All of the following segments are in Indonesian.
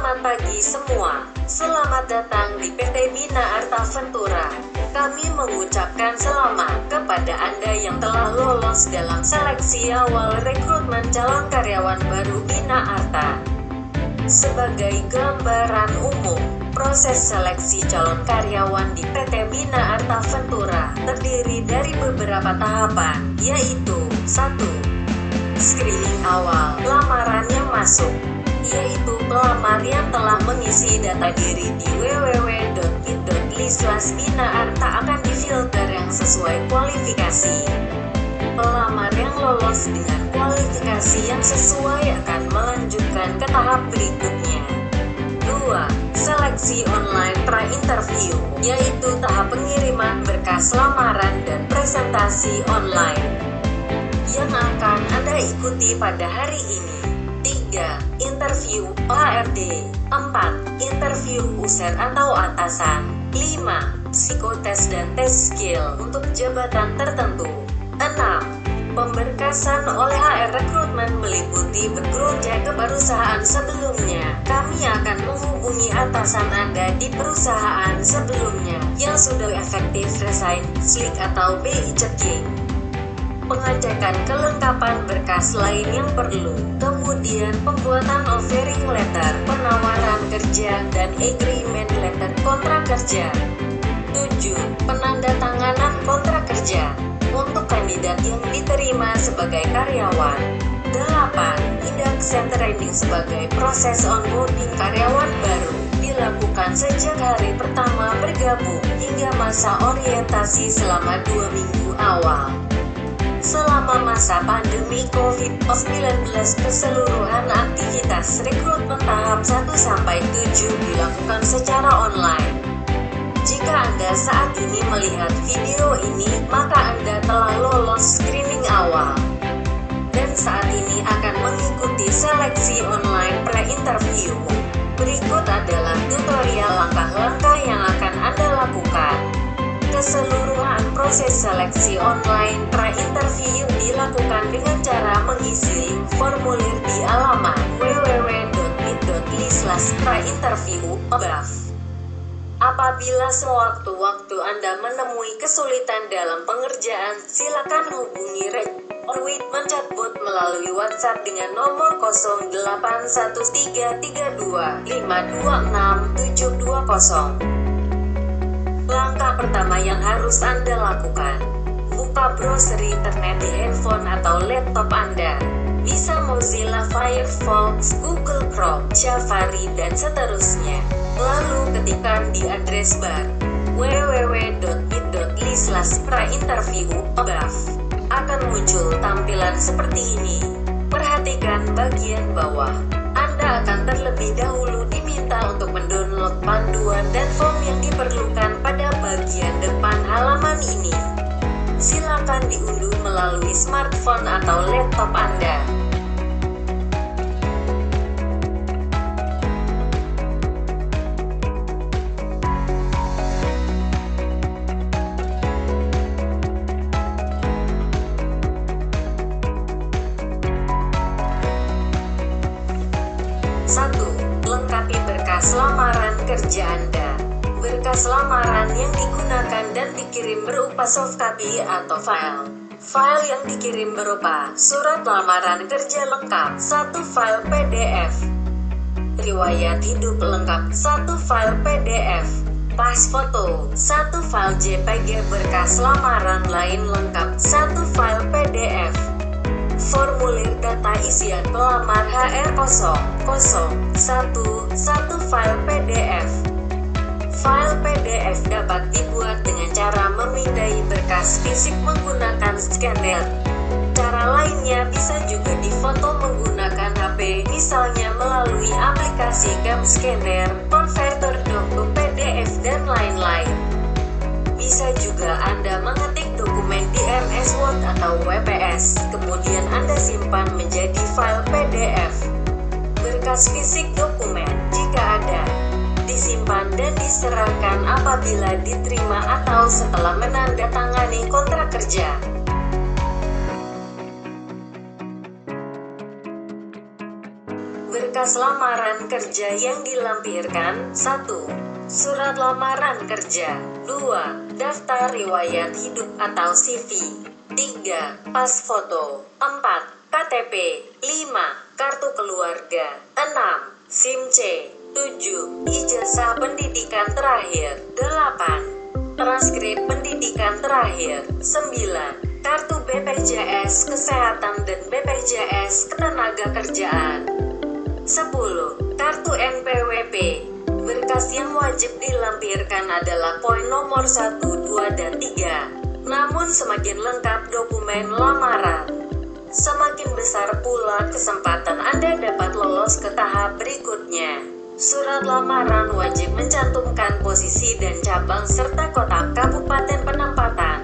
Selamat pagi semua. Selamat datang di PT Bina Arta Ventura. Kami mengucapkan selamat kepada Anda yang telah lolos dalam seleksi awal rekrutmen calon karyawan baru Bina Arta. Sebagai gambaran umum, proses seleksi calon karyawan di PT Bina Arta Ventura terdiri dari beberapa tahapan, yaitu 1. Screening awal, lamaran yang masuk, yaitu pelamar yang telah mengisi data diri di www.bit.ly/binaarta akan difilter yang sesuai kualifikasi. Pelamar yang lolos dengan kualifikasi yang sesuai akan melanjutkan ke tahap berikutnya. 2. Seleksi online pra-interview, yaitu tahap pengiriman berkas lamaran dan presentasi online yang akan Anda ikuti pada hari ini. 3. Interview HRD. 4. Interview user atau atasan. 5. Psikotes dan tes skill untuk jabatan tertentu. 6. Pemberkasan oleh HR rekrutmen meliputi background check ke perusahaan sebelumnya. Kami akan menghubungi atasan Anda di perusahaan sebelumnya yang sudah efektif resign, slick atau BI checking. Pengecekan kelengkapan berkas lain yang perlu, kemudian pembuatan offering letter, penawaran kerja, dan agreement letter kontrak kerja. 7. Penandatanganan kontrak kerja untuk kandidat yang diterima sebagai karyawan. 8. Induction training sebagai proses onboarding karyawan baru dilakukan sejak hari pertama bergabung hingga masa orientasi selama 2 minggu awal. Selama masa pandemi COVID-19, keseluruhan aktivitas rekrutmen tahap 1-7 dilakukan secara online. Jika Anda saat ini melihat video ini, maka Anda telah lolos screening awal dan saat ini akan mengikuti seleksi online pre-interview. Berikut adalah tutorial langkah-langkah yang akan Anda lakukan. Keseluruhan proses seleksi online pra-interview dilakukan dengan cara mengisi link formulir di alamat www.bit.ly/pra-interview above. Apabila sewaktu-waktu Anda menemui kesulitan dalam pengerjaan, silakan hubungi recruitment chatbot melalui WhatsApp dengan nomor 081332526720. Langkah pertama yang harus Anda lakukan, buka browser internet di handphone atau laptop Anda. Bisa Mozilla Firefox, Google Chrome, Safari, dan seterusnya. Lalu ketikkan di address bar www.bit.ly/pra-interview above. Akan muncul tampilan seperti ini. Perhatikan bagian bawah. Anda akan terlebih dahulu diminta untuk mendownload panduan dan form yang diperlukan pada bagian depan halaman ini. Silakan diunduh melalui smartphone atau laptop Anda. Lengkapi berkas lamaran kerja Anda. Berkas lamaran yang digunakan dan dikirim berupa soft copy atau file. File yang dikirim berupa surat lamaran kerja lengkap, 1 file PDF. Riwayat hidup lengkap, 1 file PDF. Pas foto, 1 file JPG. Berkas lamaran lain lengkap, 1 file PDF. Formulir data isian pelamar HR001, 1 file PDF. File PDF dapat dibuat dengan cara memindai berkas fisik menggunakan scanner. Cara lainnya bisa juga difoto menggunakan HP, misalnya melalui aplikasi Cam Scanner, Converter Doc to PDF, dan lain-lain. Bisa juga Anda mengetik dokumen di MS Word atau WPS, kemudian Anda simpan menjadi file PDF. Berkas fisik dokumen, jika ada, disimpan dan diserahkan apabila diterima atau setelah menandatangani kontrak kerja. Berkas lamaran kerja yang dilampirkan. 1. Surat lamaran kerja. 2. Daftar riwayat hidup atau CV. 3. Pas foto. 4. KTP. 5. Kartu keluarga. 6. SIM C. 7. Ijazah pendidikan terakhir. 8. Transkrip pendidikan terakhir. 9. Kartu BPJS Kesehatan dan BPJS Ketenagakerjaan. 10. Kartu NPWP. Berkas yang wajib dilampirkan adalah poin nomor 1, 2, dan 3. Namun semakin lengkap dokumen lamaran, semakin besar pula kesempatan Anda dapat lolos ke tahap berikutnya. Surat lamaran wajib mencantumkan posisi dan cabang serta kota kabupaten penempatan.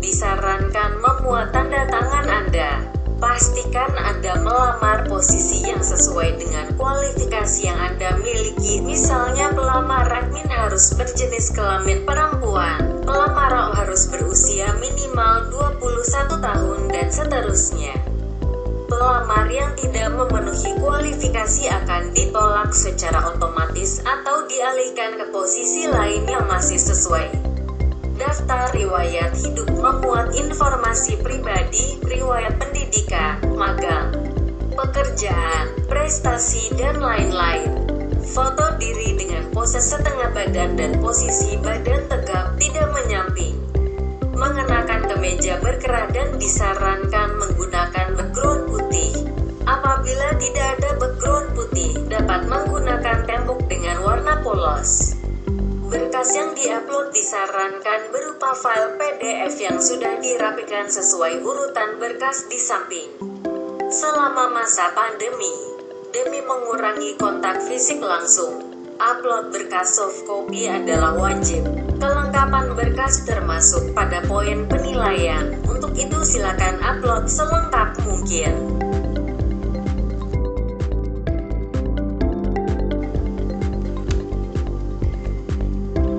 Disarankan memuat tanda tangan Anda. Pastikan Anda melamar posisi yang sesuai dengan kualifikasi yang Anda miliki. Misalnya pelamar admin harus berjenis kelamin perempuan, pelamar harus berusia minimal 21 tahun dan seterusnya. Pelamar yang tidak memenuhi kualifikasi akan ditolak secara otomatis atau dialihkan ke posisi lain yang masih sesuai. Daftar riwayat hidup memuat informasi pribadi, riwayat pendidikan, magang, pekerjaan, prestasi, dan lain-lain. Foto diri dengan pose setengah badan dan posisi badan tegap tidak menyamping. Mengenakan kemeja berkerah dan disarankan menggunakan background putih. Apabila tidak ada background putih, dapat menggunakan tembok dengan warna polos. Berkas yang diupload disarankan berupa file PDF yang sudah dirapikan sesuai urutan berkas di samping. Selama masa pandemi, demi mengurangi kontak fisik langsung, upload berkas soft copy adalah wajib. Kelengkapan berkas termasuk pada poin penilaian. Untuk itu silakan upload selengkap mungkin.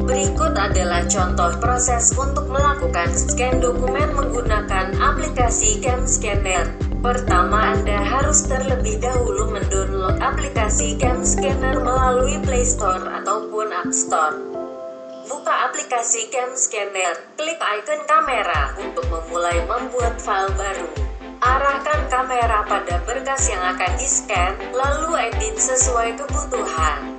Berikut adalah contoh proses untuk melakukan scan dokumen menggunakan aplikasi CamScanner. Pertama, Anda harus terlebih dahulu mendownload aplikasi CamScanner melalui Play Store ataupun App Store. Buka aplikasi CamScanner, klik icon kamera untuk memulai membuat file baru. Arahkan kamera pada berkas yang akan di-scan, lalu edit sesuai kebutuhan.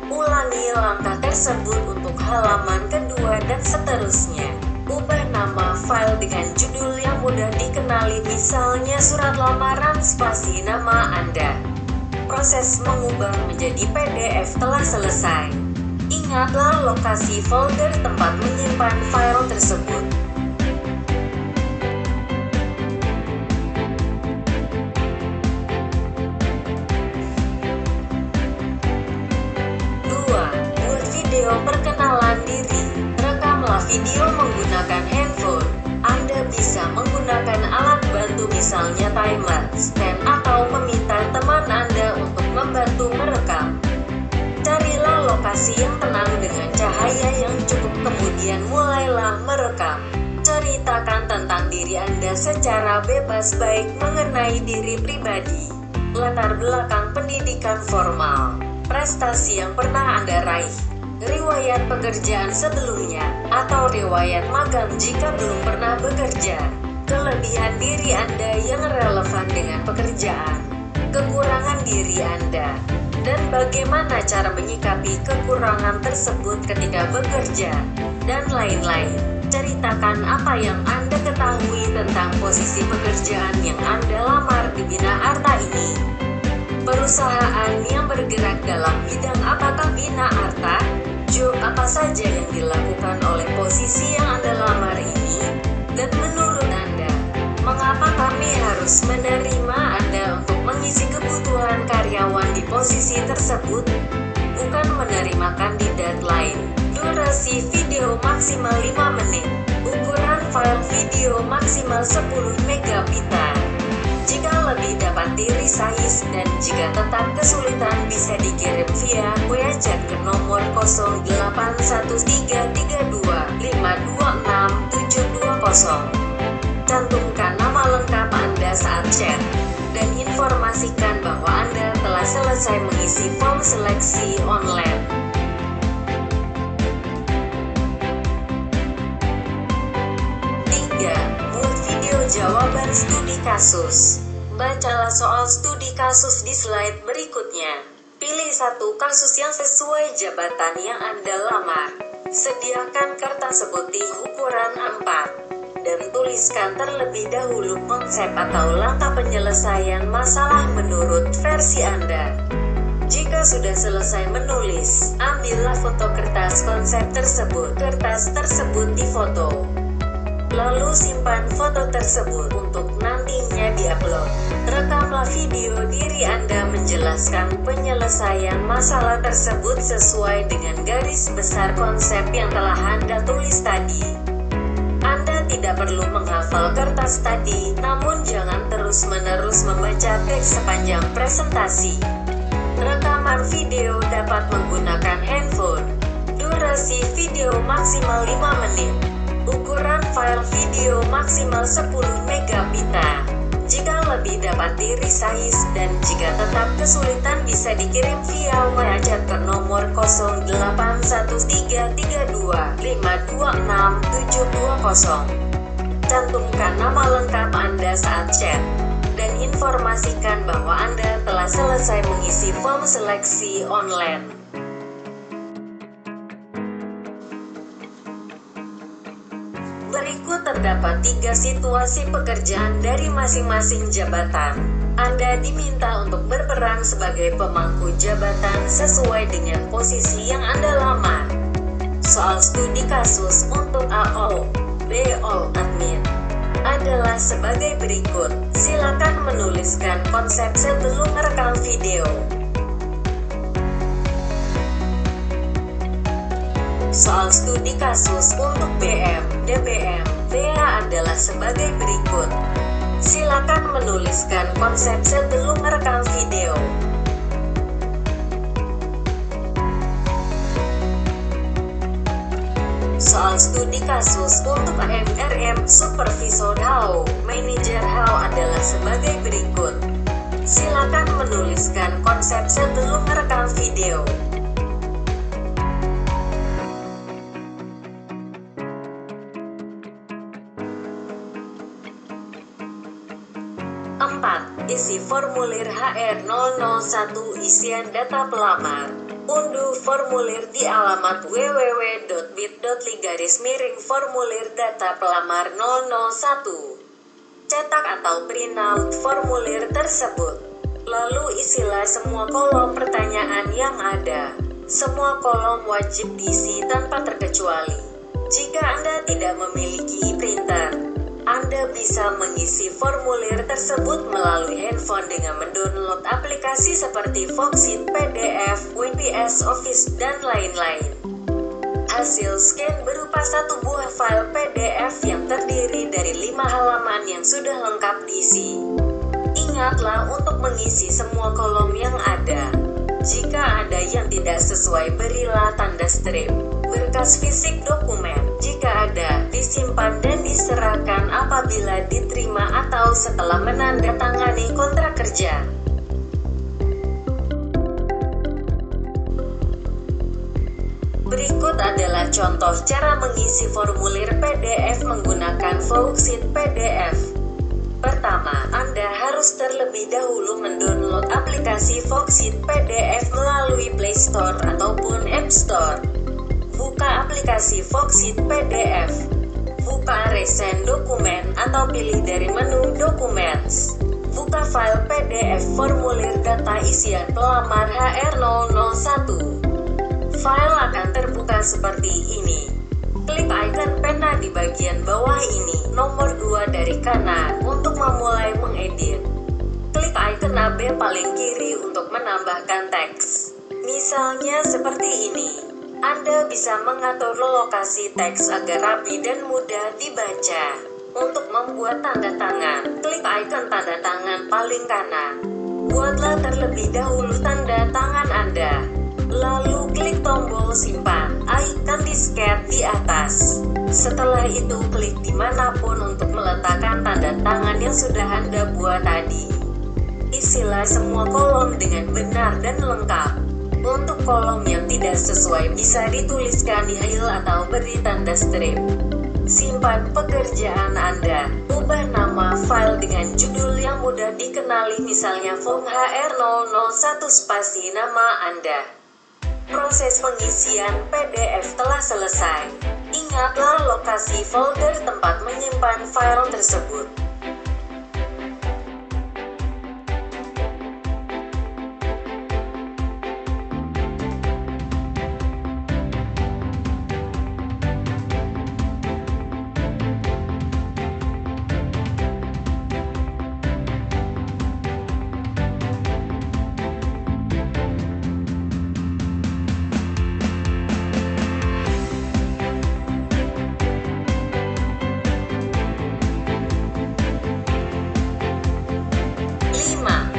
Ulangi langkah tersebut untuk halaman kedua dan seterusnya. Ubah nama file dengan judul yang mudah dikenali, misalnya surat lamaran spasi nama Anda. Proses mengubah menjadi PDF telah selesai. Ingatlah lokasi folder tempat menyimpan file tersebut. Perkenalan diri. Rekamlah video menggunakan handphone. Anda bisa menggunakan alat bantu misalnya timer, stand, atau meminta teman Anda untuk membantu merekam. Carilah lokasi yang tenang dengan cahaya yang cukup, kemudian mulailah merekam. Ceritakan tentang diri Anda secara bebas, baik mengenai diri pribadi, latar belakang pendidikan formal, prestasi yang pernah Anda raih, riwayat pekerjaan sebelumnya, atau riwayat magang jika belum pernah bekerja, kelebihan diri Anda yang relevan dengan pekerjaan, kekurangan diri Anda, dan bagaimana cara menyikapi kekurangan tersebut ketika bekerja, dan lain-lain. Ceritakan apa yang Anda ketahui tentang posisi pekerjaan yang Anda lamar di Bina Arta ini. Perusahaan yang bergerak dalam bidang apakah Bina Arta? Job apa saja yang dilakukan oleh posisi yang Anda lamar ini? Dan menurut Anda, mengapa kami harus menerima Anda untuk mengisi kebutuhan karyawan di posisi tersebut? Bukan menerima kandidat lain. Durasi video maksimal 5 menit. Ukuran file video maksimal 10 megabit. Jika lebih dapat di-resize, dan jika tetap kesulitan bisa dikirim via WA chat ke nomor 081332526720. Cantumkan nama lengkap Anda saat chat, dan informasikan bahwa Anda telah selesai mengisi form seleksi online. 3. Buat video jawaban studi kasus. Bacalah soal studi kasus di slide berikutnya. Pilih satu kasus yang sesuai jabatan yang Anda lamar. Sediakan kertas putih ukuran A4. Dan tuliskan terlebih dahulu konsep atau langkah penyelesaian masalah menurut versi Anda. Jika sudah selesai menulis, ambillah foto kertas konsep tersebut. Kertas tersebut difoto. Lalu simpan foto tersebut untuk nantinya diupload. Rekamlah video diri Anda menjelaskan penyelesaian masalah tersebut sesuai dengan garis besar konsep yang telah Anda tulis tadi. Anda tidak perlu menghafal kertas tadi, namun jangan terus-menerus membaca teks sepanjang presentasi. Rekaman video dapat menggunakan handphone. Durasi video maksimal 5 menit. Ukuran file video maksimal 10 MB. Jika lebih dapat di-resize, dan jika tetap kesulitan bisa dikirim via WhatsApp ke nomor 081332526720. Cantumkan nama lengkap Anda saat chat, dan informasikan bahwa Anda telah selesai mengisi form seleksi online. Berikut terdapat 3 situasi pekerjaan dari masing-masing jabatan. Anda diminta untuk berperan sebagai pemangku jabatan sesuai dengan posisi yang Anda lamar. Soal studi kasus untuk AO, BO, admin adalah sebagai berikut. Silakan menuliskan konsep sebelum merekam video. Soal studi kasus untuk BM, DBM, VA adalah sebagai berikut. Silakan menuliskan konsep sebelum merekam video. Soal studi kasus untuk AMRM, Supervisor HAO, Manager HAO adalah sebagai berikut. Silakan menuliskan konsep sebelum merekam video. Isi formulir HR001 isian data pelamar. Unduh formulir di alamat www.bit.ly/formulir data pelamar 001. Cetak atau print out formulir tersebut. Lalu isilah semua kolom pertanyaan yang ada. Semua kolom wajib diisi tanpa terkecuali. Jika Anda tidak memiliki printer, Anda bisa mengisi formulir tersebut melalui handphone dengan mendownload aplikasi seperti Voxit, PDF, WPS Office, dan lain-lain. Hasil scan berupa satu buah file PDF yang terdiri dari 5 halaman yang sudah lengkap diisi. Ingatlah untuk mengisi semua kolom yang ada. Jika ada yang tidak sesuai, berilah tanda strip. Berkas fisik dokumen, jika ada, disimpan dan diserahkan apabila diterima atau setelah menandatangani kontrak kerja. Berikut adalah contoh cara mengisi formulir PDF menggunakan Voxit PDF. Pertama, Anda harus terlebih dahulu mendownload aplikasi Voxit PDF melalui Play Store ataupun App Store. Buka aplikasi Voxit PDF. Buka Recent Dokumen atau pilih dari menu Documents. Buka file PDF formulir data isian pelamar HR001. File akan terbuka seperti ini. Klik icon pena di bagian bawah ini, nomor 2 dari kanan, untuk memulai mengedit. Klik icon AB paling kiri untuk menambahkan teks. Misalnya seperti ini. Anda bisa mengatur lokasi teks agar rapi dan mudah dibaca. Untuk membuat tanda tangan, klik icon tanda tangan paling kanan. Buatlah terlebih dahulu tanda tangan Anda. Lalu klik tombol simpan, icon disket di atas. Setelah itu klik dimanapun untuk meletakkan tanda tangan yang sudah Anda buat tadi. Isilah semua kolom dengan benar dan lengkap. Untuk kolom yang tidak sesuai bisa dituliskan di file atau beri tanda strip. Simpan pekerjaan Anda. Ubah nama file dengan judul yang mudah dikenali, misalnya form HR001 spasi nama Anda. Proses pengisian PDF telah selesai. Ingatlah lokasi folder tempat menyimpan file tersebut.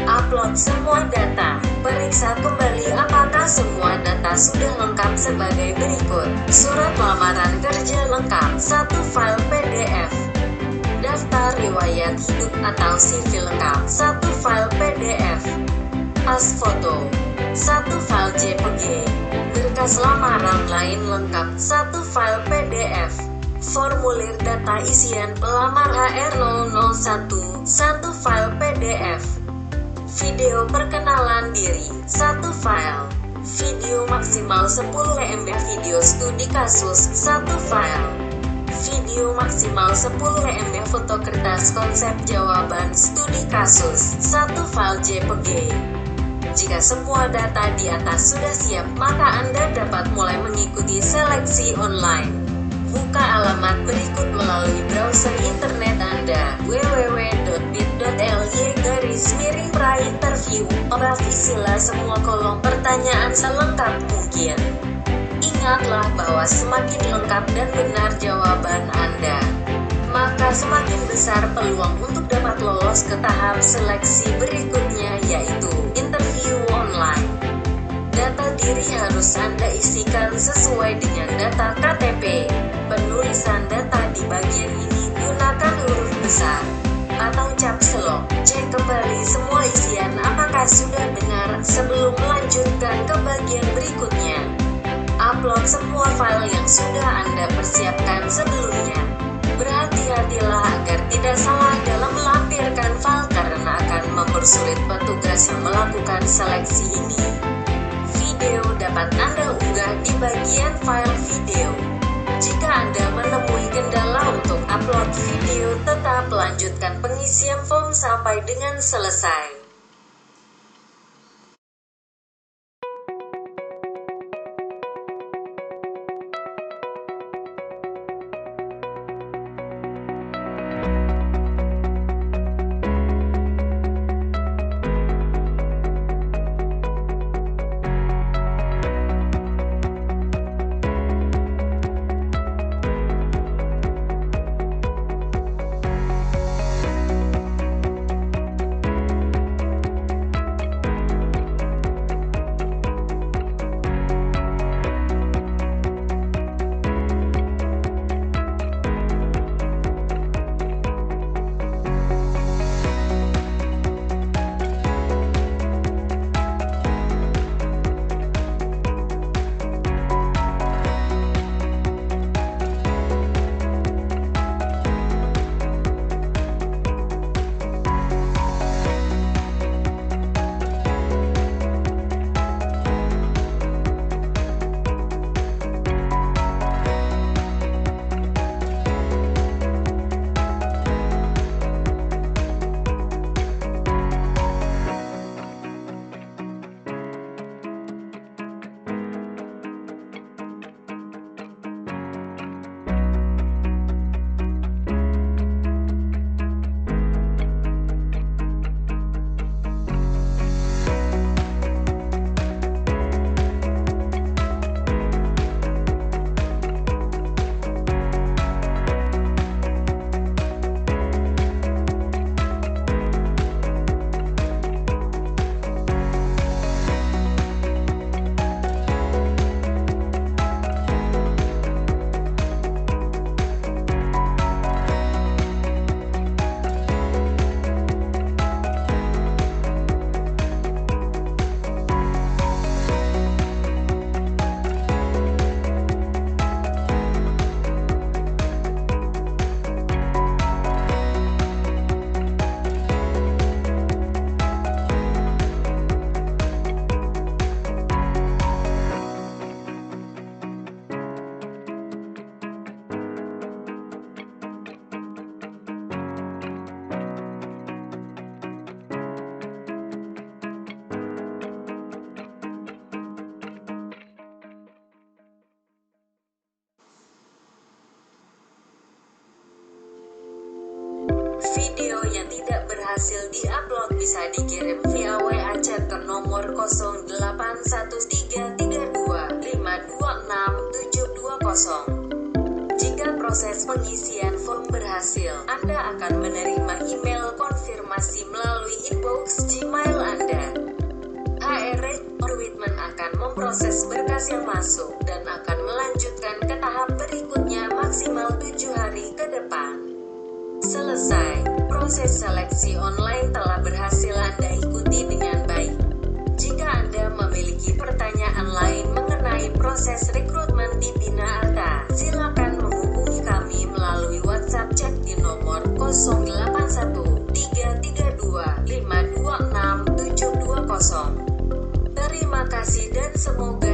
Upload semua data. Periksa kembali apakah semua data sudah lengkap sebagai berikut. Surat lamaran kerja lengkap, 1 file PDF. Daftar riwayat hidup atau CV lengkap, 1 file PDF. Pas foto, 1 file JPG. Berkas lamaran lain lengkap, 1 file PDF. Formulir data isian pelamar HR001, 1 file PDF. Video perkenalan diri, 1 file. Video maksimal 10 MB. Video studi kasus, 1 file. Video maksimal 10 MB. Foto kertas konsep jawaban studi kasus, 1 file JPG. Jika semua data di atas sudah siap, maka Anda dapat mulai mengikuti seleksi online. Buka alamat berikut melalui browser internet Anda, www.bit.ly/pra-interview. Isilah semua kolom pertanyaan selengkap mungkin. Ingatlah bahwa semakin lengkap dan benar jawaban Anda, maka semakin besar peluang untuk dapat lolos ke tahap seleksi berikutnya, yaitu interview online. Data diri harus Anda isikan sesuai dengan data KTP. Penulisan data di bagian ini gunakan huruf besar atau caps lock. Cek kembali semua isian apakah sudah benar sebelum melanjutkan ke bagian berikutnya. Upload semua file yang sudah Anda persiapkan sebelumnya. Berhati-hatilah agar tidak salah dalam melampirkan file karena akan mempersulit petugas yang melakukan seleksi ini. Video dapat Anda unggah di bagian file video. Jika Anda menemui kendala untuk upload video, tetap lanjutkan pengisian form sampai dengan selesai. Video yang tidak berhasil diupload bisa dikirim via WA chat ke nomor 081332526720. Jika proses pengisian form berhasil, Anda akan menerima email konfirmasi melalui inbox Gmail Anda. HR Recruitment akan memproses berkas yang masuk dan akan melanjutkan ke tahap berikutnya maksimal 7 hari ke depan. Selesai. Proses seleksi online telah berhasil Anda ikuti dengan baik. Jika Anda memiliki pertanyaan lain mengenai proses rekrutmen di Bina Arta, silakan menghubungi kami melalui WhatsApp chat di nomor 081332526720. Terima kasih dan semoga